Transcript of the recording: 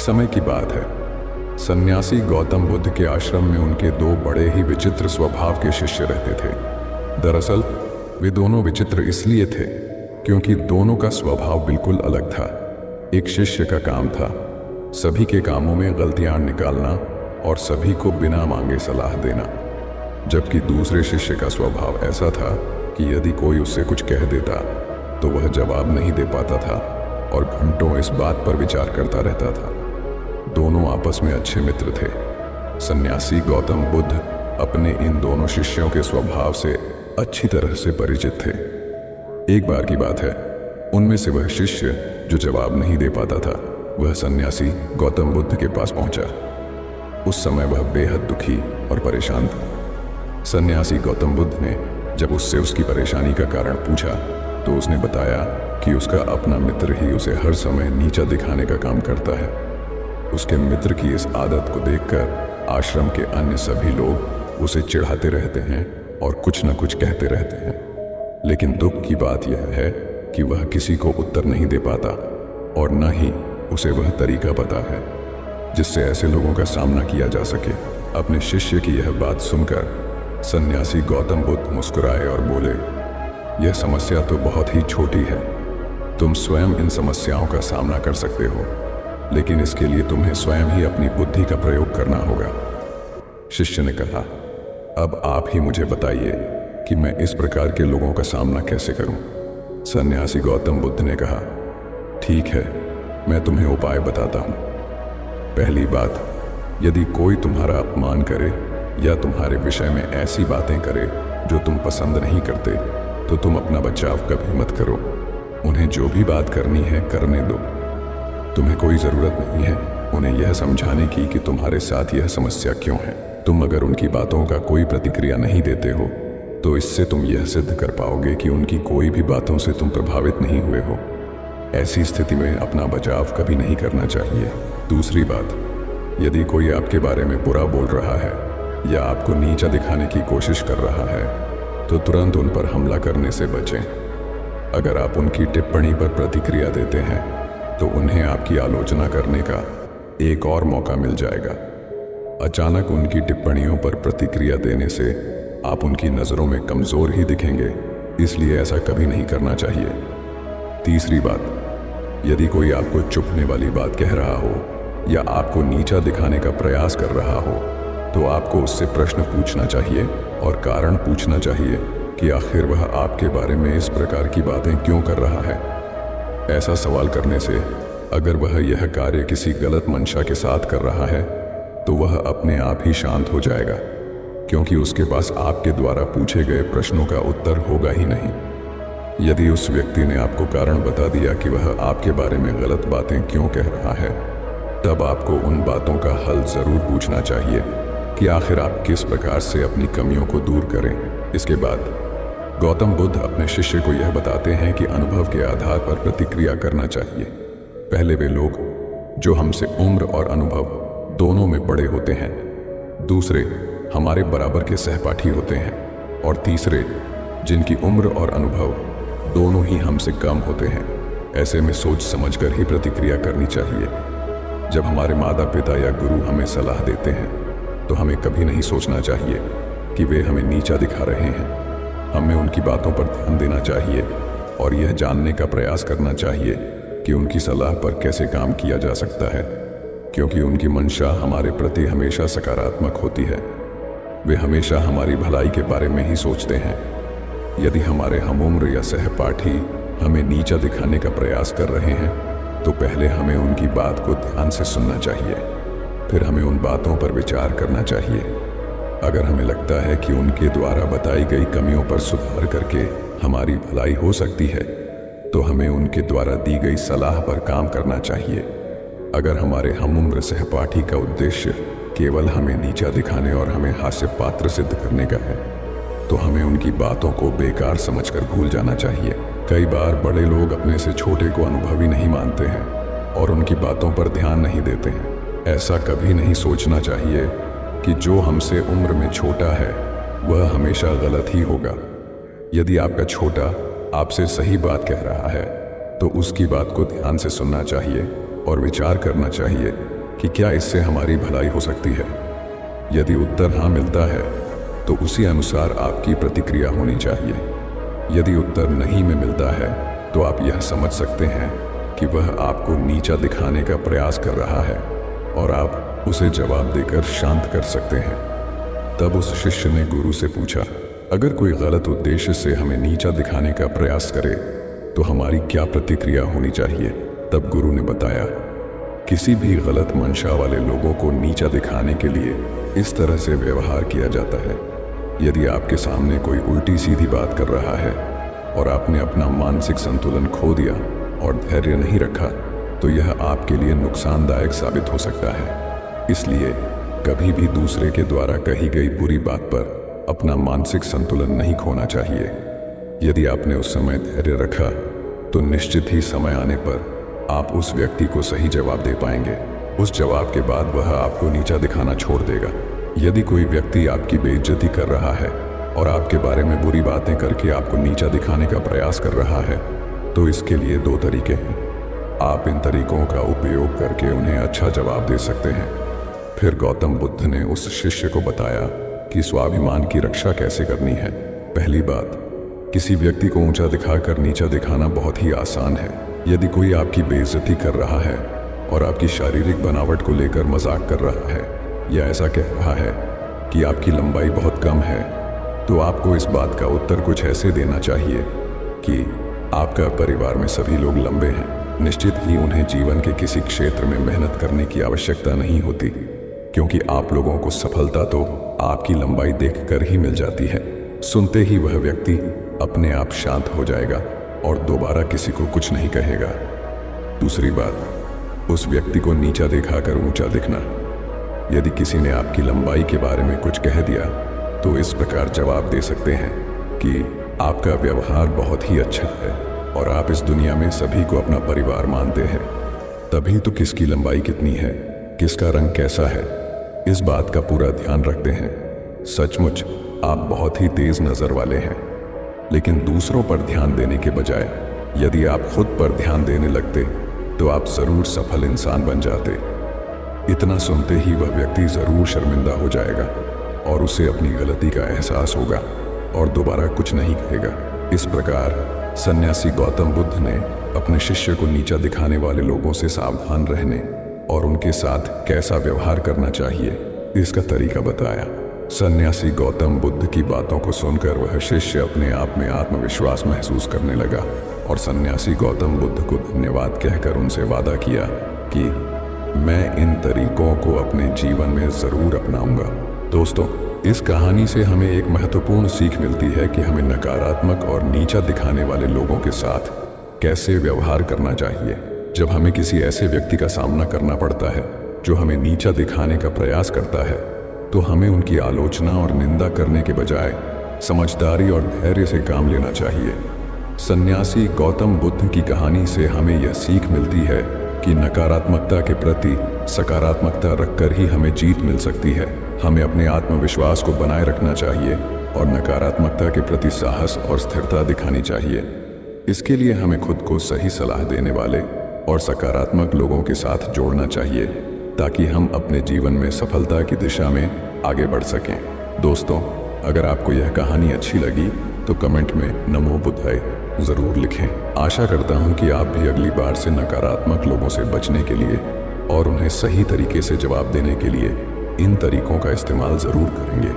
समय की बात है। सन्यासी गौतम बुद्ध के आश्रम में उनके दो बड़े ही विचित्र स्वभाव के शिष्य रहते थे। दरअसल वे दोनों विचित्र इसलिए थे क्योंकि दोनों का स्वभाव बिल्कुल अलग था। एक शिष्य का काम था सभी के कामों में गलतियां निकालना और सभी को बिना मांगे सलाह देना, जबकि दूसरे शिष्य का स्वभाव ऐसा था कि यदि कोई उससे कुछ कह देता तो वह जवाब नहीं दे पाता था और घंटों इस बात पर विचार करता रहता था। दोनों आपस में अच्छे मित्र थे। सन्यासी गौतम बुद्ध अपने इन दोनों शिष्यों के स्वभाव से अच्छी तरह से परिचित थे। एक बार की बात है, उनमें से वह शिष्य जो जवाब नहीं दे पाता था वह सन्यासी गौतम बुद्ध के पास पहुंचा। उस समय वह बेहद दुखी और परेशान था। सन्यासी गौतम बुद्ध ने जब उससे उसकी परेशानी का कारण पूछा तो उसने बताया कि उसका अपना मित्र ही उसे हर समय नीचा दिखाने का काम करता है। उसके मित्र की इस आदत को देखकर आश्रम के अन्य सभी लोग उसे चिढ़ाते रहते हैं और कुछ न कुछ कहते रहते हैं। लेकिन दुख की बात यह है कि वह किसी को उत्तर नहीं दे पाता और न ही उसे वह तरीका पता है जिससे ऐसे लोगों का सामना किया जा सके। अपने शिष्य की यह बात सुनकर सन्यासी गौतम बुद्ध मुस्कुराए और बोले, यह समस्या तो बहुत ही छोटी है। तुम स्वयं इन समस्याओं का सामना कर सकते हो, लेकिन इसके लिए तुम्हें स्वयं ही अपनी बुद्धि का प्रयोग करना होगा। शिष्य ने कहा, अब आप ही मुझे बताइए कि मैं इस प्रकार के लोगों का सामना कैसे करूं। सन्यासी गौतम बुद्ध ने कहा, ठीक है, मैं तुम्हें उपाय बताता हूं। पहली बात, यदि कोई तुम्हारा अपमान करे या तुम्हारे विषय में ऐसी बातें करे जो तुम पसंद नहीं करते तो तुम अपना बचाव कभी मत करो। उन्हें जो भी बात करनी है करने दो। तुम्हें कोई ज़रूरत नहीं है उन्हें यह समझाने की कि तुम्हारे साथ यह समस्या क्यों है। तुम अगर उनकी बातों का कोई प्रतिक्रिया नहीं देते हो तो इससे तुम यह सिद्ध कर पाओगे कि उनकी कोई भी बातों से तुम प्रभावित नहीं हुए हो। ऐसी स्थिति में अपना बचाव कभी नहीं करना चाहिए। दूसरी बात, यदि कोई आपके बारे में बुरा बोल रहा है या आपको नीचा दिखाने की कोशिश कर रहा है तो तुरंत उन पर हमला करने से बचें। अगर आप उनकी टिप्पणी पर प्रतिक्रिया देते हैं तो उन्हें आपकी आलोचना करने का एक और मौका मिल जाएगा। अचानक उनकी टिप्पणियों पर प्रतिक्रिया देने से आप उनकी नज़रों में कमज़ोर ही दिखेंगे, इसलिए ऐसा कभी नहीं करना चाहिए। तीसरी बात, यदि कोई आपको चुभने वाली बात कह रहा हो या आपको नीचा दिखाने का प्रयास कर रहा हो तो आपको उससे प्रश्न पूछना चाहिए और कारण पूछना चाहिए कि आखिर वह आपके बारे में इस प्रकार की बातें क्यों कर रहा है। ऐसा सवाल करने से अगर वह यह कार्य किसी गलत मंशा के साथ कर रहा है तो वह अपने आप ही शांत हो जाएगा, क्योंकि उसके पास आपके द्वारा पूछे गए प्रश्नों का उत्तर होगा ही नहीं। यदि उस व्यक्ति ने आपको कारण बता दिया कि वह आपके बारे में गलत बातें क्यों कह रहा है, तब आपको उन बातों का हल जरूर पूछना चाहिए कि आखिर आप किस प्रकार से अपनी कमियों को दूर करें। इसके बाद गौतम बुद्ध अपने शिष्य को यह बताते हैं कि अनुभव के आधार पर प्रतिक्रिया करना चाहिए। पहले वे लोग जो हमसे उम्र और अनुभव दोनों में बड़े होते हैं, दूसरे हमारे बराबर के सहपाठी होते हैं, और तीसरे जिनकी उम्र और अनुभव दोनों ही हमसे कम होते हैं। ऐसे में सोच समझकर ही प्रतिक्रिया करनी चाहिए। जब हमारे माता पिता या गुरु हमें सलाह देते हैं तो हमें कभी नहीं सोचना चाहिए कि वे हमें नीचा दिखा रहे हैं। हमें उनकी बातों पर ध्यान देना चाहिए और यह जानने का प्रयास करना चाहिए कि उनकी सलाह पर कैसे काम किया जा सकता है, क्योंकि उनकी मंशा हमारे प्रति हमेशा सकारात्मक होती है। वे हमेशा हमारी भलाई के बारे में ही सोचते हैं। यदि हमारे हमउम्र या सहपाठी हमें नीचा दिखाने का प्रयास कर रहे हैं तो पहले हमें उनकी बात को ध्यान से सुनना चाहिए, फिर हमें उन बातों पर विचार करना चाहिए। अगर हमें लगता है कि उनके द्वारा बताई गई कमियों पर सुधार करके हमारी भलाई हो सकती है तो हमें उनके द्वारा दी गई सलाह पर काम करना चाहिए। अगर हमारे हमउम्र सहपाठी का उद्देश्य केवल हमें नीचा दिखाने और हमें हास्य पात्र सिद्ध करने का है तो हमें उनकी बातों को बेकार समझकर भूल जाना चाहिए। कई बार बड़े लोग अपने से छोटे को अनुभवी नहीं मानते हैं और उनकी बातों पर ध्यान नहीं देते हैं। ऐसा कभी नहीं सोचना चाहिए कि जो हमसे उम्र में छोटा है वह हमेशा गलत ही होगा। यदि आपका छोटा आपसे सही बात कह रहा है तो उसकी बात को ध्यान से सुनना चाहिए और विचार करना चाहिए कि क्या इससे हमारी भलाई हो सकती है। यदि उत्तर हाँ मिलता है तो उसी अनुसार आपकी प्रतिक्रिया होनी चाहिए। यदि उत्तर नहीं में मिलता है तो आप यह समझ सकते हैं कि वह आपको नीचा दिखाने का प्रयास कर रहा है और आप उसे जवाब देकर शांत कर सकते हैं। तब उस शिष्य ने गुरु से पूछा, अगर कोई गलत उद्देश्य से हमें नीचा दिखाने का प्रयास करे तो हमारी क्या प्रतिक्रिया होनी चाहिए। तब गुरु ने बताया, किसी भी गलत मंशा वाले लोगों को नीचा दिखाने के लिए इस तरह से व्यवहार किया जाता है। यदि आपके सामने कोई उल्टी सीधी बात कर रहा है और आपने अपना मानसिक संतुलन खो दिया और धैर्य नहीं रखा तो यह आपके लिए नुकसानदायक साबित हो सकता है। इसलिए कभी भी दूसरे के द्वारा कही गई बुरी बात पर अपना मानसिक संतुलन नहीं खोना चाहिए। यदि आपने उस समय धैर्य रखा तो निश्चित ही समय आने पर आप उस व्यक्ति को सही जवाब दे पाएंगे। उस जवाब के बाद वह आपको नीचा दिखाना छोड़ देगा। यदि कोई व्यक्ति आपकी बेइज्जती कर रहा है और आपके बारे में बुरी बातें करके आपको नीचा दिखाने का प्रयास कर रहा है तो इसके लिए दो तरीके हैं। आप इन तरीकों का उपयोग करके उन्हें अच्छा जवाब दे सकते हैं। फिर गौतम बुद्ध ने उस शिष्य को बताया कि स्वाभिमान की रक्षा कैसे करनी है। पहली बात, किसी व्यक्ति को ऊंचा दिखाकर नीचा दिखाना बहुत ही आसान है। यदि कोई आपकी बेइज्जती कर रहा है और आपकी शारीरिक बनावट को लेकर मजाक कर रहा है या ऐसा कह रहा है कि आपकी लंबाई बहुत कम है, तो आपको इस बात का उत्तर कुछ ऐसे देना चाहिए कि आपका परिवार में सभी लोग लंबे हैं। निश्चित ही उन्हें जीवन के किसी क्षेत्र में मेहनत करने की आवश्यकता नहीं होती, क्योंकि आप लोगों को सफलता तो आपकी लंबाई देखकर ही मिल जाती है। सुनते ही वह व्यक्ति अपने आप शांत हो जाएगा और दोबारा किसी को कुछ नहीं कहेगा। दूसरी बात, उस व्यक्ति को नीचा दिखाकर ऊंचा दिखना। यदि किसी ने आपकी लंबाई के बारे में कुछ कह दिया तो इस प्रकार जवाब दे सकते हैं कि आपका व्यवहार बहुत ही अच्छा है और आप इस दुनिया में सभी को अपना परिवार मानते हैं। तभी तो किसकी लंबाई कितनी है, किसका रंग कैसा है, इस बात का पूरा ध्यान रखते हैं। सचमुच आप बहुत ही तेज नजर वाले हैं, लेकिन दूसरों पर ध्यान देने के बजाय यदि आप खुद पर ध्यान देने लगते तो आप जरूर सफल इंसान बन जाते। इतना सुनते ही वह व्यक्ति जरूर शर्मिंदा हो जाएगा और उसे अपनी गलती का एहसास होगा और दोबारा कुछ नहीं कहेगा। इस प्रकार सन्यासी गौतम बुद्ध ने अपने शिष्य को नीचा दिखाने वाले लोगों से सावधान रहने और उनके साथ कैसा व्यवहार करना चाहिए इसका तरीका बताया। सन्यासी गौतम बुद्ध की बातों को सुनकर वह शिष्य अपने आप में आत्मविश्वास महसूस करने लगा और सन्यासी गौतम बुद्ध को धन्यवाद कहकर उनसे वादा किया कि मैं इन तरीकों को अपने जीवन में जरूर अपनाऊंगा। दोस्तों, इस कहानी से हमें एक महत्वपूर्ण सीख मिलती है कि हमें नकारात्मक और नीचा दिखाने वाले लोगों के साथ कैसे व्यवहार करना चाहिए। जब हमें किसी ऐसे व्यक्ति का सामना करना पड़ता है जो हमें नीचा दिखाने का प्रयास करता है तो हमें उनकी आलोचना और निंदा करने के बजाय समझदारी और धैर्य से काम लेना चाहिए। सन्यासी गौतम बुद्ध की कहानी से हमें यह सीख मिलती है कि नकारात्मकता के प्रति सकारात्मकता रखकर ही हमें जीत मिल सकती है। हमें अपने आत्मविश्वास को बनाए रखना चाहिए और नकारात्मकता के प्रति साहस और स्थिरता दिखानी चाहिए। इसके लिए हमें खुद को सही सलाह देने वाले और सकारात्मक लोगों के साथ जोड़ना चाहिए ताकि हम अपने जीवन में सफलता की दिशा में आगे बढ़ सकें। दोस्तों, अगर आपको यह कहानी अच्छी लगी तो कमेंट में नमो बुद्धाय ज़रूर लिखें। आशा करता हूं कि आप भी अगली बार से नकारात्मक लोगों से बचने के लिए और उन्हें सही तरीके से जवाब देने के लिए इन तरीकों का इस्तेमाल ज़रूर करेंगे।